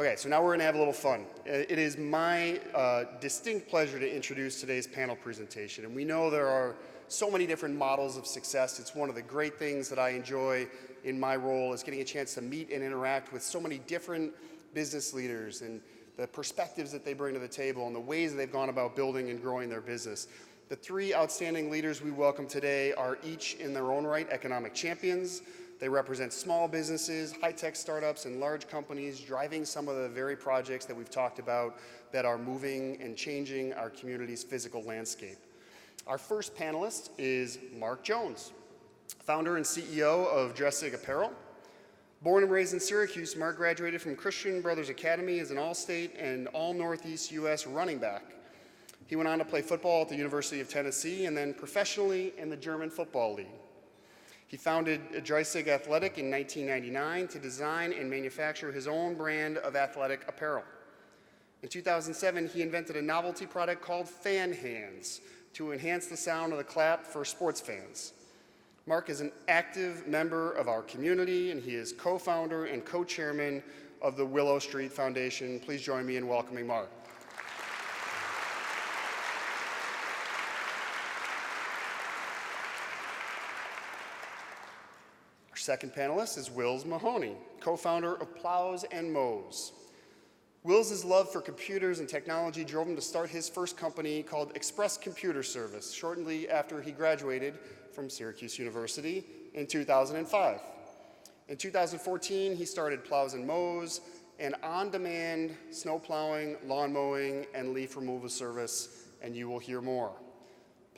Okay, so now we're gonna have a little fun. It is my distinct pleasure to introduce today's panel presentation. And we know there are so many different models of success. It's one of the great things that I enjoy in my role is getting a chance to meet and interact with so many different business leaders and the perspectives that they bring to the table and the ways that they've gone about building and growing their business. The three outstanding leaders we welcome today are each in their own right economic champions. They represent small businesses, high-tech startups, and large companies driving some of the very projects that we've talked about that are moving and changing our community's physical landscape. Our first panelist is Marc Jones, founder and CEO of Dreissig Apparel. Born and raised in Syracuse, Marc graduated from Christian Brothers Academy as an All-State and All-Northeast U.S. running back. He went on to play football at the University of Tennessee and then professionally in the German Football League. He founded Dreissig Athletic in 1999 to design and manufacture his own brand of athletic apparel. In 2007, he invented a novelty product called Fan Hands to enhance the sound of the clap for sports fans. Marc is an active member of our community, and he is co-founder and co-chairman of the Willow Street Foundation. Please join me in welcoming Marc. Second panelist is Wills Mahoney, co-founder of Plowz and Mowz. Wills' love for computers and technology drove him to start his first company called Express Computer Service shortly after he graduated from Syracuse University in 2005. In 2014, he started Plowz and Mowz, an on-demand snow plowing, lawn mowing, and leaf removal service, and you will hear more.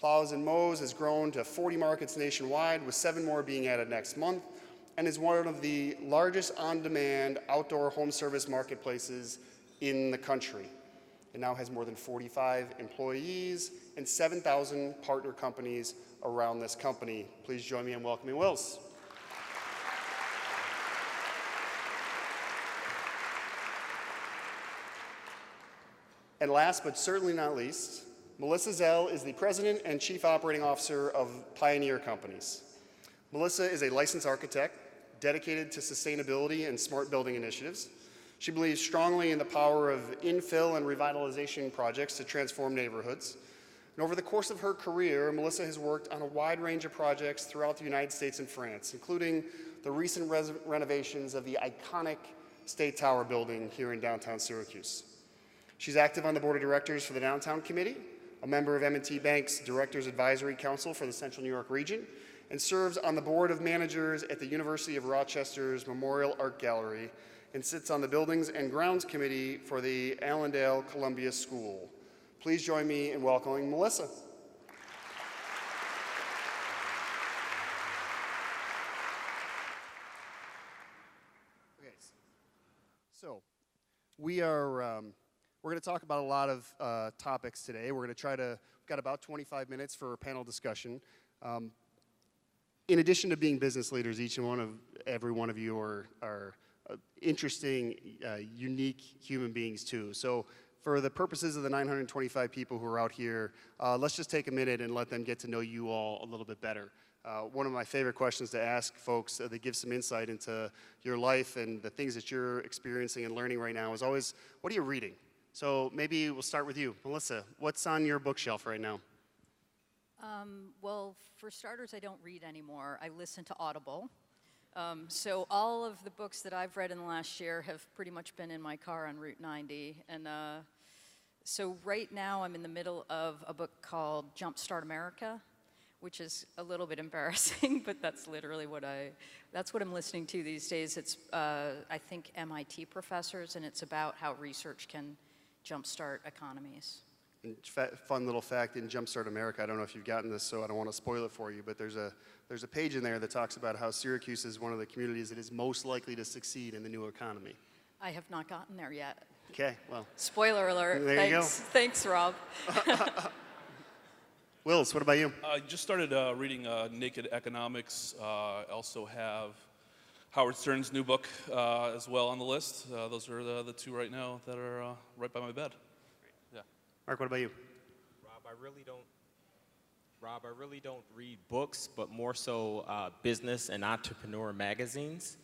Plowz and Mowz has grown to 40 markets nationwide, with 7 more being added next month, and is one of the largest on-demand outdoor home service marketplaces in the country. It now has more than 45 employees and 7,000 partner companies around this company. Please join me in welcoming Wills. And last but certainly not least, Melissa Zell is the President and Chief Operating Officer of Pioneer Companies. Melissa is a licensed architect dedicated to sustainability and smart building initiatives. She believes strongly in the power of infill and revitalization projects to transform neighborhoods. And over the course of her career, Melissa has worked on a wide range of projects throughout the United States and France, including the recent renovations of the iconic State Tower building here in downtown Syracuse. She's active on the board of directors for the Downtown Committee, a member of M&T Bank's Directors Advisory Council for the Central New York region, and serves on the board of managers at the University of Rochester's Memorial Art Gallery, and sits on the Buildings and Grounds Committee for the Allendale Columbia School. Please join me in welcoming Melissa. Okay, so we're going to talk about a lot of topics today. We're going to we've got about 25 minutes for a panel discussion. In addition to being business leaders, every one of you are interesting, unique human beings too. So for the purposes of the 925 people who are out here, let's just take a minute and let them get to know you all a little bit better. One of my favorite questions to ask folks that give some insight into your life and the things that you're experiencing and learning right now is always, what are you reading? So maybe we'll start with you. Melissa, what's on your bookshelf right now? Well, for starters, I don't read anymore. I listen to Audible. So all of the books that I've read in the last year have pretty much been in my car on Route 90. And so right now I'm in the middle of a book called Jumpstart America, which is a little bit embarrassing, but that's literally that's what I'm listening to these days. It's, I think, MIT professors, and it's about how research can jumpstart economies. And fun little fact in Jumpstart America, I don't know if you've gotten this, so I don't want to spoil it for you, but there's a page in there that talks about how Syracuse is one of the communities that is most likely to succeed in the new economy. I have not gotten there yet. Okay, well. Spoiler alert. There you go. Thanks, Rob. Wills, what about you? I just started reading Naked Economics. I also have Howard Stern's new book as well on the list. Those are the two right now that are right by my bed. Yeah. Marc, what about you? Rob, I really don't read books, but more so business and entrepreneur magazines.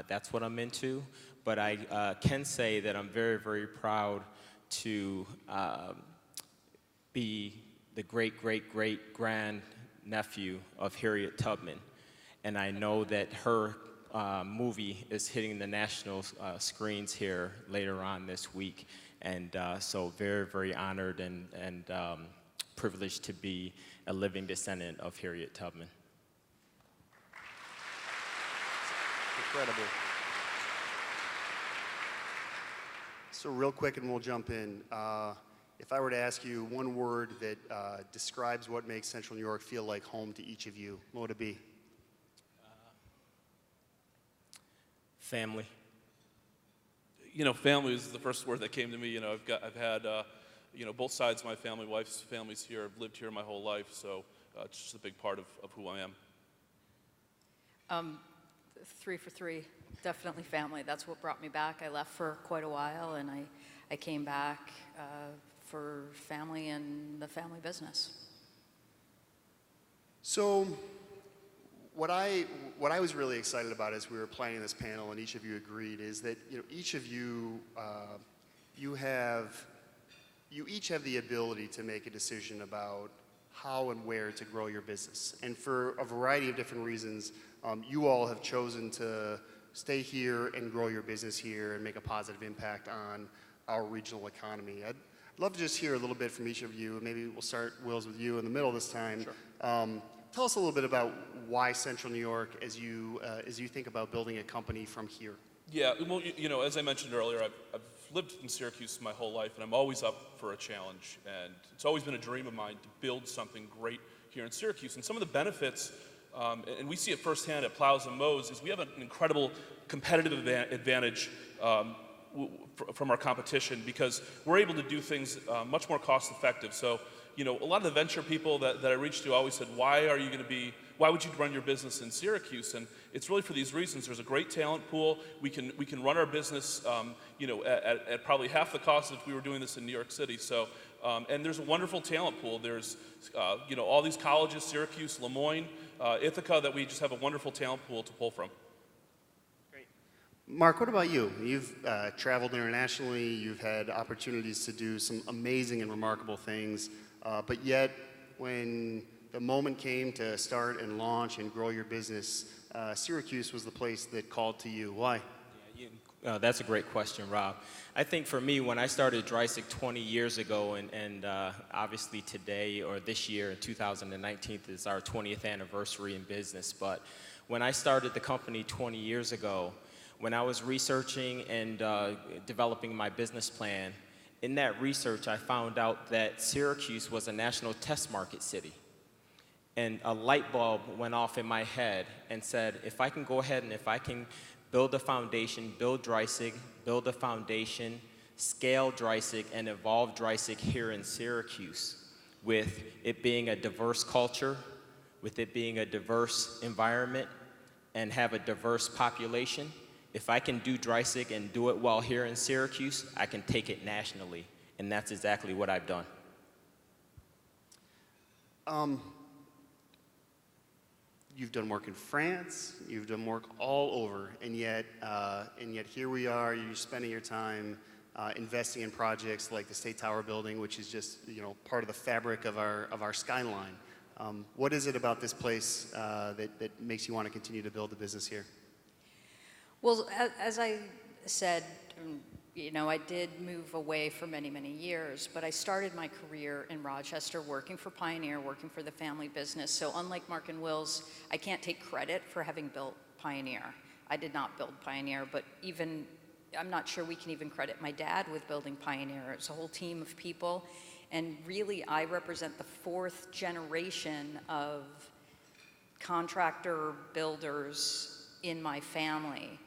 That's what I'm into. But I can say that I'm very, very proud to be the great-great-great-grand-nephew of Harriet Tubman. And I know that her movie is hitting the national screens here later on this week. And so very, very honored and privileged to be a living descendant of Harriet Tubman. Incredible. So real quick and we'll jump in. If I were to ask you one word that describes what makes Central New York feel like home to each of you, what would it be? Family. You know, family is the first word that came to me. You know, I've had, you know, both sides of my family, wife's family's here. I've lived here my whole life, so it's just a big part of who I am. 3 for 3, definitely family. That's what brought me back. I left for quite a while, and I came back for family and the family business. So what I was really excited about as we were planning this panel, and each of you agreed, is that each of you you each have the ability to make a decision about how and where to grow your business. And for a variety of different reasons, you all have chosen to stay here and grow your business here and make a positive impact on our regional economy. I'd love to just hear a little bit from each of you. Maybe we'll start, Wills, with you in the middle this time. Sure. Tell us a little bit about why Central New York as you think about building a company from here. Yeah, well, you know, as I mentioned earlier, I've lived in Syracuse my whole life, and I'm always up for a challenge. And it's always been a dream of mine to build something great here in Syracuse. And some of the benefits, and we see it firsthand at Plowz and Mowz, is we have an incredible competitive advantage from our competition because we're able to do things much more cost effective. So, you know, a lot of the venture people that I reached to always said, why would you run your business in Syracuse? And it's really for these reasons. There's a great talent pool. We can run our business, you know, at probably half the cost if we were doing this in New York City. So, and there's a wonderful talent pool. There's, you know, all these colleges, Syracuse, Lemoyne, Ithaca, that we just have a wonderful talent pool to pull from. Great. Marc, what about you? You've traveled internationally. You've had opportunities to do some amazing and remarkable things. But yet, when the moment came to start and launch and grow your business, Syracuse was the place that called to you. Why? Yeah, that's a great question, Rob. I think for me, when I started Dreissig 20 years ago, and obviously today or this year, 2019, is our 20th anniversary in business. But when I started the company 20 years ago, when I was researching and developing my business plan, in that research, I found out that Syracuse was a national test market city. And a light bulb went off in my head and said, if I can go ahead and if I can build a foundation, build Dreissig, build a foundation, scale Dreissig, and evolve Dreissig here in Syracuse, with it being a diverse culture, with it being a diverse environment, and have a diverse population, if I can do Dreissig and do it well here in Syracuse, I can take it nationally, and that's exactly what I've done. You've done work in France, you've done work all over, and yet here we are. You're spending your time investing in projects like the State Tower building, which is just part of the fabric of our skyline. What is it about this place that makes you want to continue to build the business here? Well, as I said, I did move away for many, many years, but I started my career in Rochester working for Pioneer, working for the family business. So unlike Marc and Wills, I can't take credit for having built Pioneer. I did not build Pioneer, but I'm not sure we can even credit my dad with building Pioneer. It's a whole team of people, and really I represent the 4th generation of contractor builders in my family.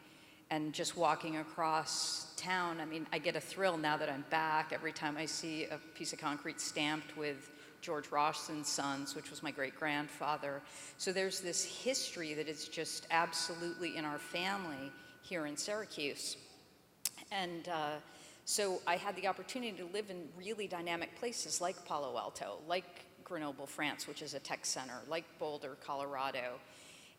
And just walking across town, I get a thrill now that I'm back every time I see a piece of concrete stamped with George Rosson's Sons, which was my great-grandfather. So there's this history that is just absolutely in our family here in Syracuse. And so I had the opportunity to live in really dynamic places like Palo Alto, like Grenoble, France, which is a tech center, like Boulder, Colorado.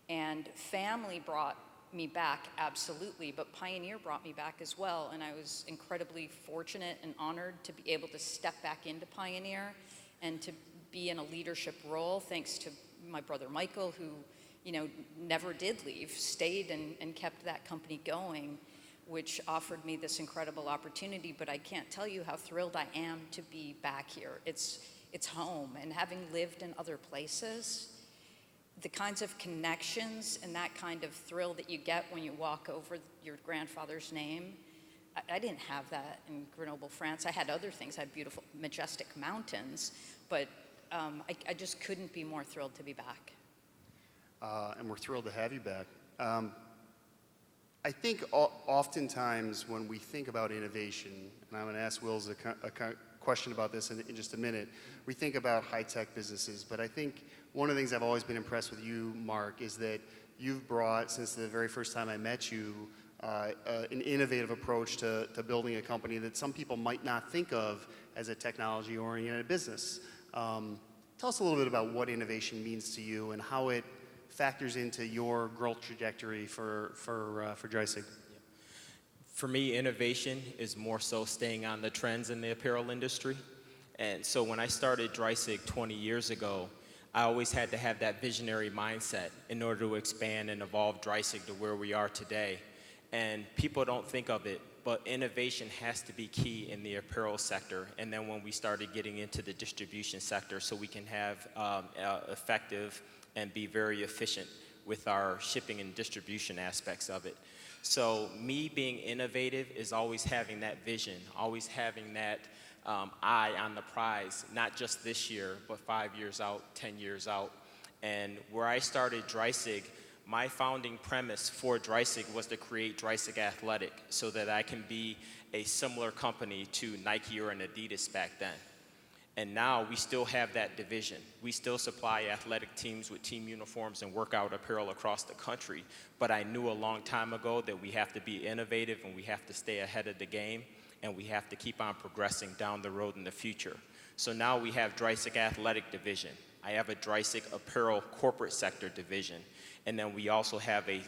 And family brought me back, absolutely, but Pioneer brought me back as well, and I was incredibly fortunate and honored to be able to step back into Pioneer and to be in a leadership role, thanks to my brother Michael, who, you know, never did leave, stayed and kept that company going, which offered me this incredible opportunity. But I can't tell you how thrilled I am to be back here. It's home, and having lived in other places, the kinds of connections and that kind of thrill that you get when you walk over your grandfather's name, I didn't have that in Grenoble, France. I had other things. I had beautiful, majestic mountains, but I just couldn't be more thrilled to be back. And we're thrilled to have you back. I think oftentimes when we think about innovation, and I'm going to ask Wills a question about this in just a minute, we think about high-tech businesses, but I think one of the things I've always been impressed with you, Marc, is that you've brought, since the very first time I met you, an innovative approach to building a company that some people might not think of as a technology-oriented business. Tell us a little bit about what innovation means to you and how it factors into your growth trajectory for Dreissig. For me, innovation is more so staying on the trends in the apparel industry. And so when I started Dreissig 20 years ago, I always had to have that visionary mindset in order to expand and evolve Dreissig to where we are today. And people don't think of it, but innovation has to be key in the apparel sector. And then when we started getting into the distribution sector, so we can have effective and be very efficient with our shipping and distribution aspects of it. So me being innovative is always having that vision, always having that eye on the prize, not just this year, but 5 years out, 10 years out. And where I started Dreissig, my founding premise for Dreissig was to create Dreissig Athletic so that I can be a similar company to Nike or an Adidas back then. And now we still have that division. We still supply athletic teams with team uniforms and workout apparel across the country. But I knew a long time ago that we have to be innovative and we have to stay ahead of the game and we have to keep on progressing down the road in the future. So now we have Dreissig Athletic Division. I have a Dreissig Apparel Corporate Sector Division. And then we also have a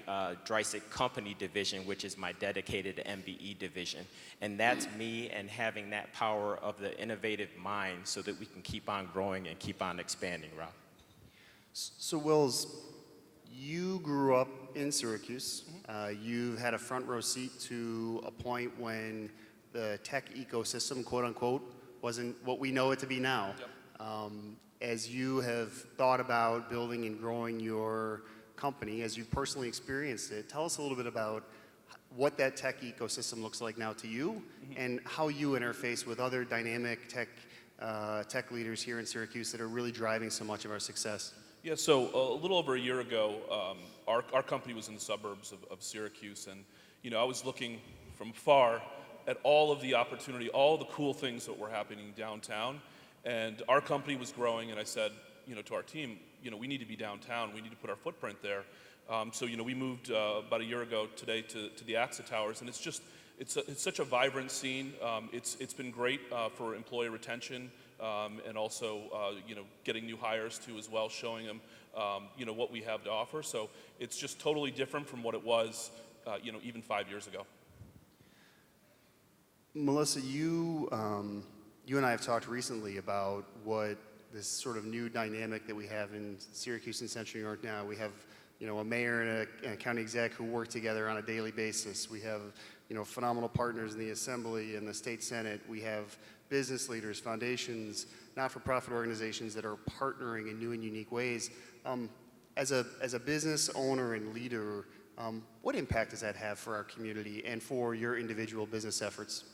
Dreissig Company Division, which is my dedicated MBE division. And that's me and having that power of the innovative mind so that we can keep on growing and keep on expanding, Rob. So Wills, you grew up in Syracuse. You had a front row seat to a point when the tech ecosystem, quote unquote, wasn't what we know it to be now. Yep. As you have thought about building and growing your company, as you've personally experienced it, tell us a little bit about what that tech ecosystem looks like now to you, and how you interface with other dynamic tech leaders here in Syracuse that are really driving so much of our success. Yeah, so a little over a year ago, our company was in the suburbs of Syracuse, and I was looking from afar at all of the opportunity, all the cool things that were happening downtown, and our company was growing, and I said, to our team, we need to be downtown. We need to put our footprint there. So we moved about a year ago today to the AXA Towers, and it's such a vibrant scene. It's been great for employee retention and also getting new hires too as well, showing them what we have to offer. So it's just totally different from what it was even 5 years ago. Melissa, you and I have talked recently about what this sort of new dynamic that we have in Syracuse and Central New York now. We have, a mayor and a county exec who work together on a daily basis. We have, phenomenal partners in the Assembly and the State Senate. We have business leaders, foundations, not-for-profit organizations that are partnering in new and unique ways. As a business owner and leader, what impact does that have for our community and for your individual business efforts?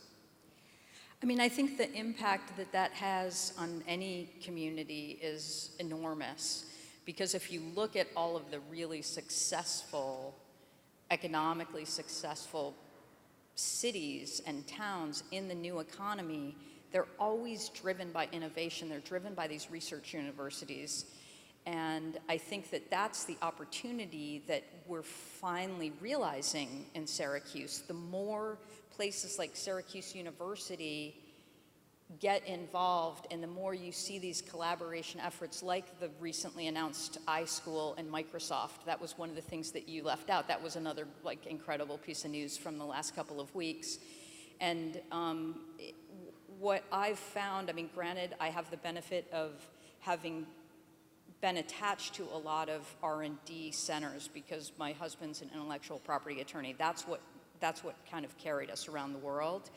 I mean, I think the impact that has on any community is enormous, because if you look at all of the really successful, economically successful cities and towns in the new economy, they're always driven by innovation. They're driven by these research universities. And I think that that's the opportunity that we're finally realizing in Syracuse. The more places like Syracuse University get involved, and the more you see these collaboration efforts like the recently announced iSchool and Microsoft. That was one of the things that you left out. That was another like incredible piece of news from the last couple of weeks. And what I've found, I mean, granted, I have the benefit of having been attached to a lot of R&D centers because my husband's an intellectual property attorney. That's what kind of carried us around the world.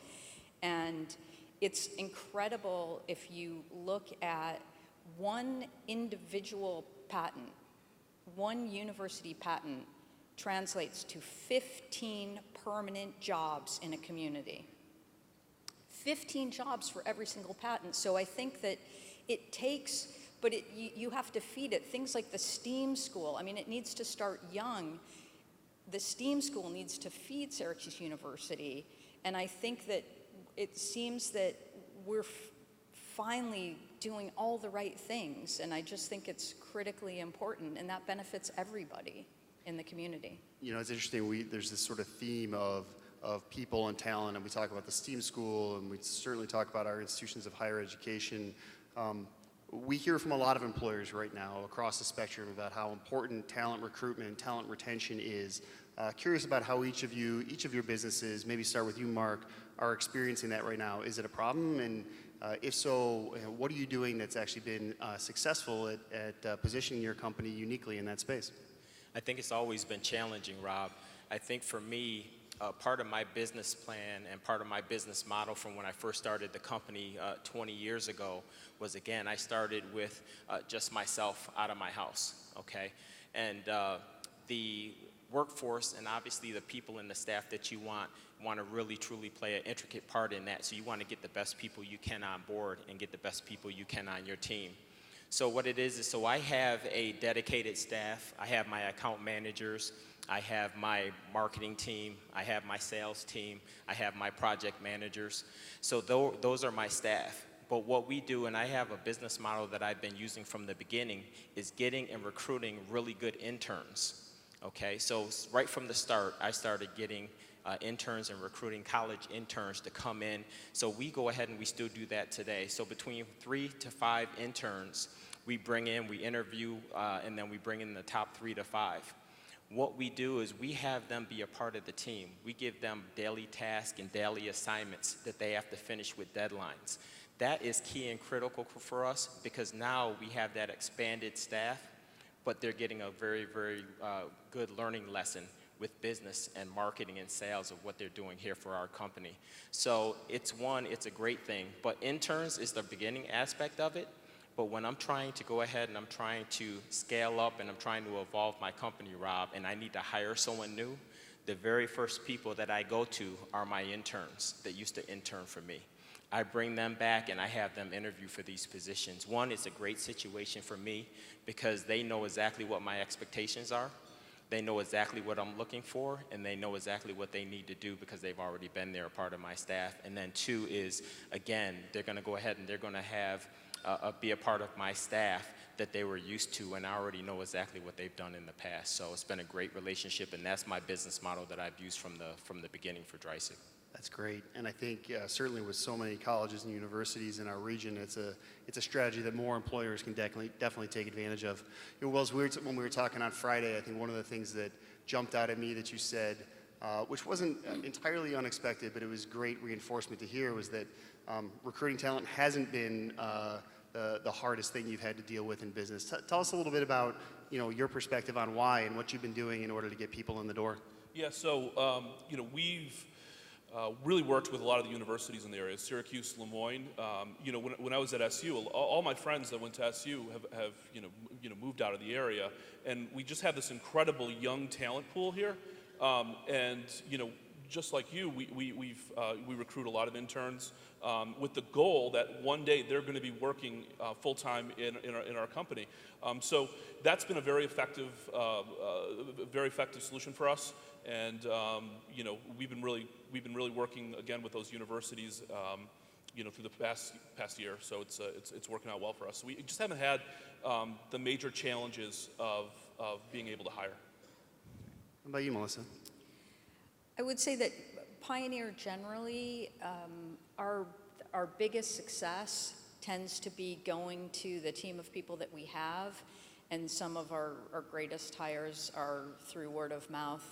And it's incredible if you look at one individual patent, one university patent translates to 15 permanent jobs in a community. 15 jobs for every single patent. So I think that it takes, but you have to feed it. Things like the STEAM school, I mean, it needs to start young. The STEAM school needs to feed Syracuse University. And I think that it seems that we're finally doing all the right things, and I just think it's critically important, and that benefits everybody in the community. You know, it's interesting, there's this sort of theme of people and talent, and we talk about the STEAM school, and we certainly talk about our institutions of higher education. We hear from a lot of employers right now across the spectrum about how important talent recruitment, talent retention is. Curious about how each of your businesses, maybe start with you, Marc, are experiencing that right now. Is it a problem? And if so, what are you doing that's actually been successful at positioning your company uniquely in that space? I think it's always been challenging, Rob. I think for me, part of my business plan and part of my business model from when I first started the company 20 years ago was, again, I started with just myself out of my house, okay? And the workforce and obviously the people and the staff that you want to really truly play an intricate part in that. So you want to get the best people you can on board and get the best people you can on your team. So what it is so I have a dedicated staff. I have my account managers. I have my marketing team. I have my sales team. I have my project managers. So those are my staff. But what we do, and I have a business model that I've been using from the beginning, is getting and recruiting really good interns. Okay, so right from the start, I started getting interns and recruiting college interns to come in. So we go ahead and we still do that today. So between 3 to 5 interns, we bring in, we interview, and then we bring in the top 3 to 5. What we do is we have them be a part of the team. We give them daily tasks and daily assignments that they have to finish with deadlines. That is key and critical for us because now we have that expanded staff, but they're getting a very, very good learning lesson with business and marketing and sales of what they're doing here for our company. So it's a great thing, but interns is the beginning aspect of it. But when I'm trying to go ahead and I'm trying to scale up and I'm trying to evolve my company, Rob, and I need to hire someone new, the very first people that I go to are my interns that used to intern for me. I bring them back and I have them interview for these positions. One, it's a great situation for me because they know exactly what my expectations are. They know exactly what I'm looking for, and they know exactly what they need to do because they've already been there, a part of my staff. And then 2 is, again, they're going to go ahead and they're going to have be a part of my staff that they were used to, and I already know exactly what they've done in the past. So it's been a great relationship, and that's my business model that I've used from the beginning for Dreissig. That's great, and I think certainly with so many colleges and universities in our region, it's a strategy that more employers can definitely take advantage of. You know, Wells, when we were talking on Friday, I think one of the things that jumped out at me that you said, which wasn't entirely unexpected, but it was great reinforcement to hear, was that recruiting talent hasn't been the hardest thing you've had to deal with in business. Tell us a little bit about your perspective on why and what you've been doing in order to get people in the door. Yeah, so we've really worked with a lot of the universities in the area, Syracuse, Lemoyne. When I was at SU, all my friends that went to SU have moved out of the area, and we just have this incredible young talent pool here. Just like you, we recruit a lot of interns with the goal that one day they're going to be working full time in our company. So that's been a very effective solution for us. And we've been really working again with those universities, through the past year. So it's working out well for us. So we just haven't had the major challenges of being able to hire. How about you, Melissa? I would say that Pioneer generally, our biggest success tends to be going to the team of people that we have, and some of our greatest hires are through word of mouth,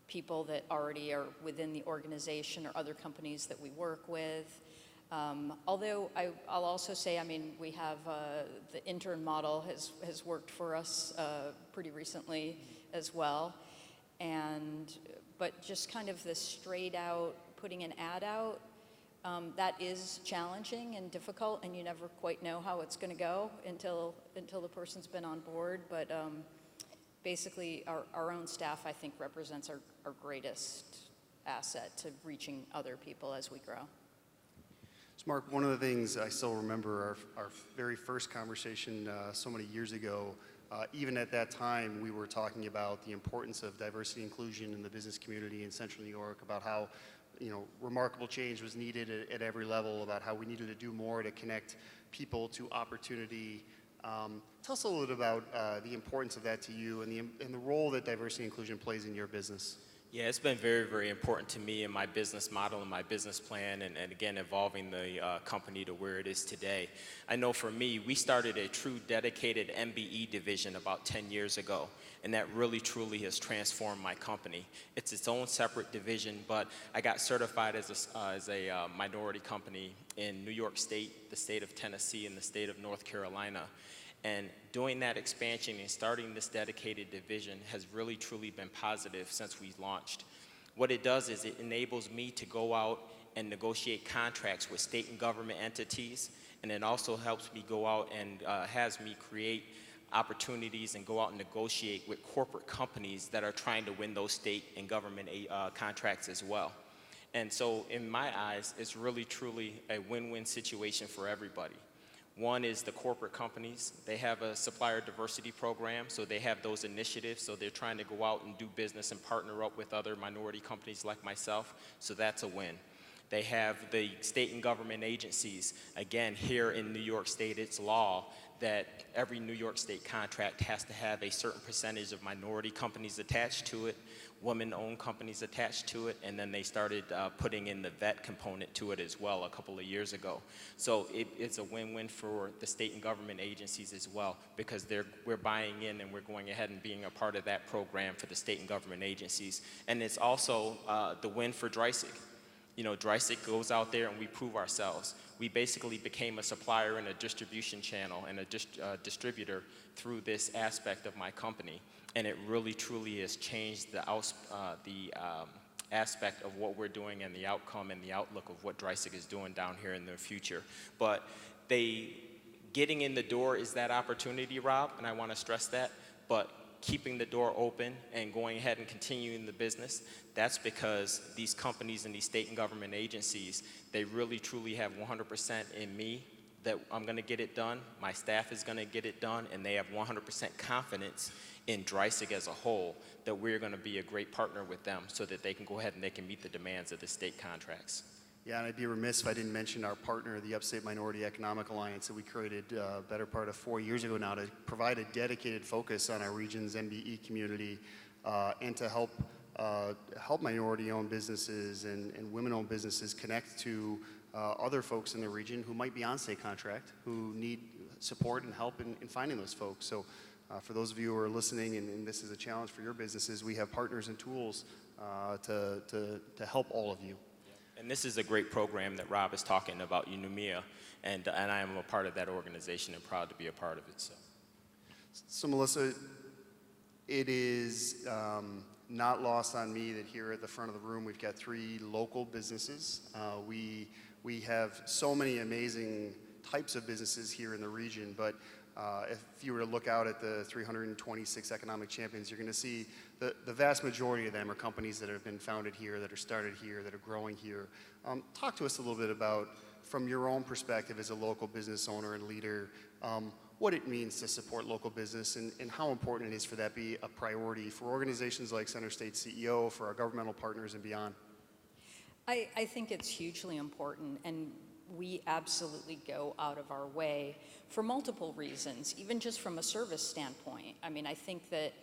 people that already are within the organization or other companies that we work with. Although I'll also say, I mean, we have the intern model has worked for us pretty recently as well. But just kind of the straight out, putting an ad out, that is challenging and difficult, and you never quite know how it's going to go until the person's been on board. But basically, our own staff, I think, represents our greatest asset to reaching other people as we grow. So Marc, one of the things I still remember our very first conversation so many years ago, even at that time, we were talking about the importance of diversity and inclusion in the business community in Central New York, about how remarkable change was needed at every level, about how we needed to do more to connect people to opportunity. Tell us a little bit about the importance of that to you and the role that diversity and inclusion plays in your business. Yeah, it's been very, very important to me in my business model and my business plan, and again, evolving the company to where it is today. I know for me, we started a true dedicated MBE division about 10 years ago, and that really, truly has transformed my company. It's its own separate division, but I got certified as a minority company in New York State, the state of Tennessee, and the state of North Carolina. And doing that expansion and starting this dedicated division has really, truly been positive since we launched. What it does is it enables me to go out and negotiate contracts with state and government entities, and it also helps me go out and has me create opportunities and go out and negotiate with corporate companies that are trying to win those state and government contracts as well. And so in my eyes, it's really, truly a win-win situation for everybody. One is the corporate companies. They have a supplier diversity program, so they have those initiatives, so they're trying to go out and do business and partner up with other minority companies like myself, so that's a win. They have the state and government agencies. Again, here in New York State, it's law that every New York State contract has to have a certain percentage of minority companies attached to it, women-owned companies attached to it, and then they started putting in the vet component to it as well a couple of years ago. So it's a win-win for the state and government agencies as well, because we're buying in and we're going ahead and being a part of that program for the state and government agencies. And it's also the win for Dreissig. Dreissig goes out there and we prove ourselves. We basically became a supplier and a distribution channel and a distributor through this aspect of my company. And it really, truly has changed the aspect of what we're doing and the outcome and the outlook of what Dreissig is doing down here in the future. But getting in the door is that opportunity, Rob, and I want to stress that. But keeping the door open and going ahead and continuing the business, that's because these companies and these state and government agencies, they really, truly have 100% in me that I'm going to get it done, my staff is going to get it done, and they have 100% confidence in Dreissig as a whole that we're going to be a great partner with them so that they can go ahead and they can meet the demands of the state contracts. Yeah, and I'd be remiss if I didn't mention our partner, the Upstate Minority Economic Alliance, that we created better part of 4 years ago now to provide a dedicated focus on our region's MBE community and to help minority-owned businesses and women-owned businesses connect to other folks in the region who might be on state contract, who need support and help in finding those folks. So for those of you who are listening, and this is a challenge for your businesses, we have partners and tools to help all of you. And this is a great program that Rob is talking about, UNUMIA, and I am a part of that organization and proud to be a part of it. So Melissa, it is not lost on me that here at the front of the room we've got 3 local businesses. We have so many amazing types of businesses here in the region, but if you were to look out at the 326 economic champions, you're going to see the vast majority of them are companies that have been founded here, that are started here, that are growing here. Talk to us a little bit about, from your own perspective as a local business owner and leader, what it means to support local business and how important it is for that be a priority for organizations like CenterState CEO, for our governmental partners and beyond. I think it's hugely important, and we absolutely go out of our way for multiple reasons, even just from a service standpoint. I mean, I think that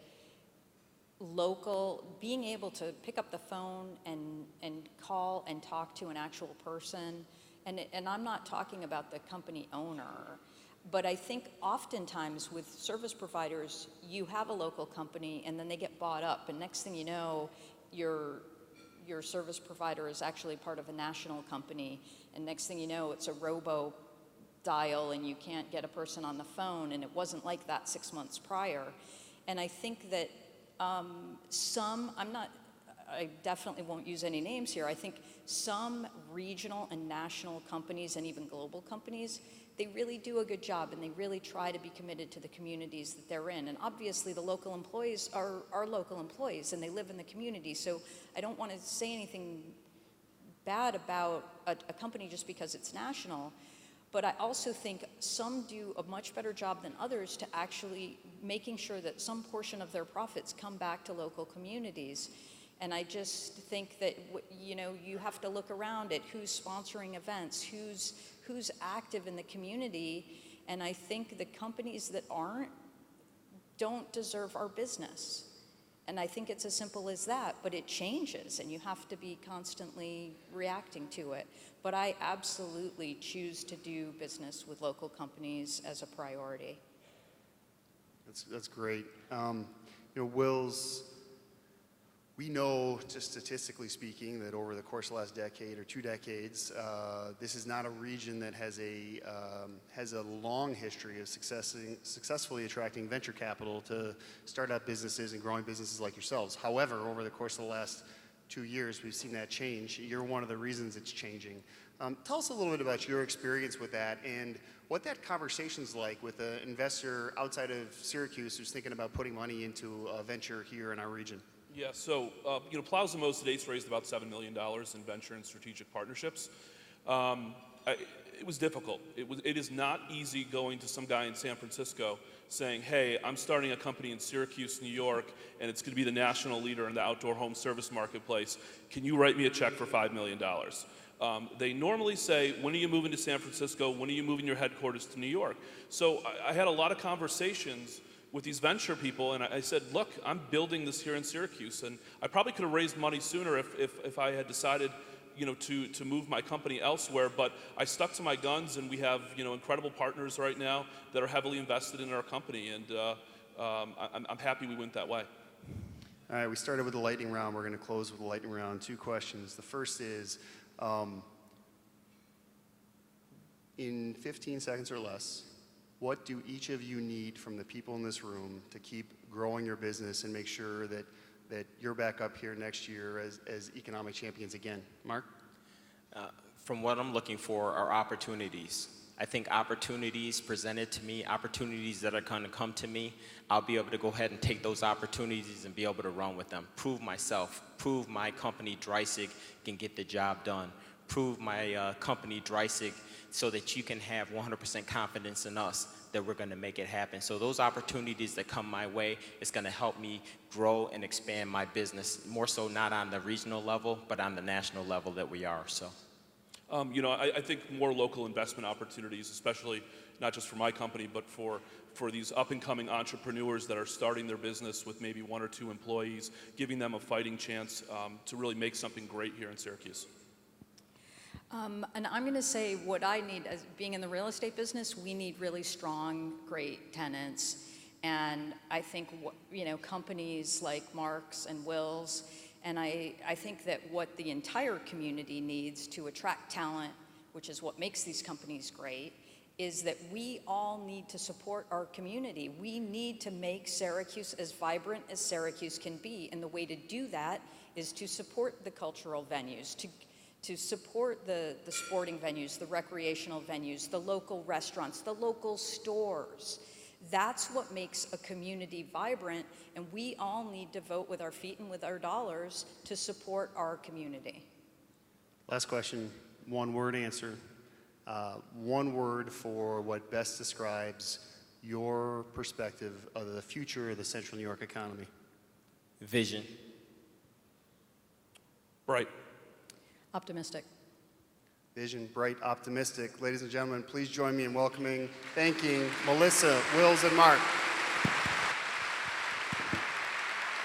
being able to pick up the phone and call and talk to an actual person and I'm not talking about the company owner, but I think oftentimes with service providers, you have a local company and then they get bought up, and next thing you know, your service provider is actually part of a national company, and next thing you know, it's a robo dial and you can't get a person on the phone, and it wasn't like that 6 months prior. And I think that I definitely won't use any names here. I think some regional and national companies and even global companies, they really do a good job and they really try to be committed to the communities that they're in. And obviously the local employees are local employees and they live in the community. So I don't want to say anything bad about a company just because it's national. But I also think some do a much better job than others to actually making sure that some portion of their profits come back to local communities. And I just think that, you have to look around at who's sponsoring events, who's active in the community. And I think the companies that don't deserve our business. And I think it's as simple as that, but it changes and you have to be constantly reacting to it. But I absolutely choose to do business with local companies as a priority. That's great. Will's, we know, just statistically speaking, that over the course of the last decade or 2 decades, this is not a region that has a long history of successfully attracting venture capital to start up businesses and growing businesses like yourselves. However, over the course of the last 2 years, we've seen that change. You're one of the reasons it's changing. Tell us a little bit about your experience with that and what that conversation's like with an investor outside of Syracuse who's thinking about putting money into a venture here in our region. Yeah, so, Plowz and Mowz to date's raised about $7 million in venture and strategic partnerships. It was difficult. It is not easy going to some guy in San Francisco saying, hey, I'm starting a company in Syracuse, New York, and it's going to be the national leader in the outdoor home service marketplace. Can you write me a check for $5 million? They normally say, when are you moving to San Francisco? When are you moving your headquarters to New York? So I had a lot of conversations with these venture people, and I said, look, I'm building this here in Syracuse, and I probably could have raised money sooner if I had decided, to move my company elsewhere, but I stuck to my guns, and we have, incredible partners right now that are heavily invested in our company, and I'm happy we went that way. All right, we started with the lightning round. We're going to close with the lightning round. 2 questions. The first is, in 15 seconds or less, what do each of you need from the people in this room to keep growing your business and make sure that you're back up here next year as economic champions again? Marc? From what I'm looking for are opportunities. I think opportunities presented to me, opportunities that are going to come to me, I'll be able to go ahead and take those opportunities and be able to run with them. Prove myself, prove my company Dreissig can get the job done. Prove my company Dreissig so that you can have 100% confidence in us that we're going to make it happen. So those opportunities that come my way, it's going to help me grow and expand my business, more so not on the regional level, but on the national level that we are. So, I think more local investment opportunities, especially not just for my company, but for these up-and-coming entrepreneurs that are starting their business with maybe 1 or 2 employees, giving them a fighting chance to really make something great here in Syracuse. And I'm going to say what I need, as being in the real estate business, we need really strong, great tenants. And I think, companies like Marc's and Will's, and I think that what the entire community needs to attract talent, which is what makes these companies great, is that we all need to support our community. We need to make Syracuse as vibrant as Syracuse can be. And the way to do that is to support the cultural venues, to support the sporting venues, the recreational venues, the local restaurants, the local stores. That's what makes a community vibrant, and we all need to vote with our feet and with our dollars to support our community. Last question, 1-word answer. 1 word for what best describes your perspective of the future of the Central New York economy. Vision. Bright. Optimistic. Vision, bright, optimistic. Ladies and gentlemen, please join me in welcoming, thanking Melissa, Wills, and Marc.